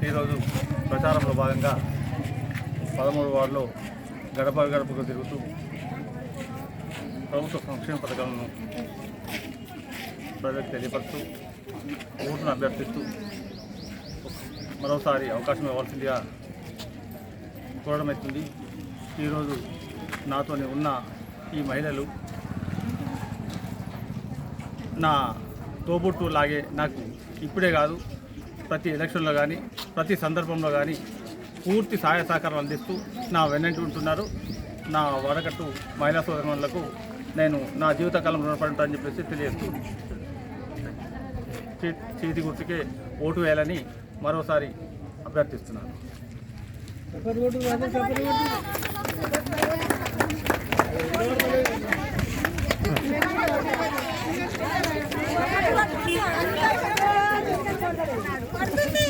ఈరోజు ప్రచారంలో భాగంగా 13 వార్డులో గడప గడపకు తిరుగుతూ ప్రభుత్వ సంక్షేమ పథకాలను ప్రజలకు తెలియపరుస్తూ ఓటును అభ్యర్థిస్తూ మరోసారి అవకాశం ఇవ్వాల్సిందిగా కోరడమవుతుంది. ఈరోజు నాతోని ఉన్న ఈ మహిళలు నా తోబుట్టు లాగే నాకు ఇప్పుడే కాదు ప్రతి ఎలక్షన్లో కానీ ప్రతి సందర్భంలో కానీ పూర్తి సహాయ సహకారం అందిస్తూ నా వెన్నంటి ఉంటున్నారు. నా వడకట్టు మహిళా సోదరులకు నేను నా జీవితకాలం రుణపడి ఉంటానని చెప్పేసి తెలియజేస్తూ చేతి గుర్తుకే ఓటు వేయాలని మరోసారి అభ్యర్థిస్తున్నాను. పడుతుంది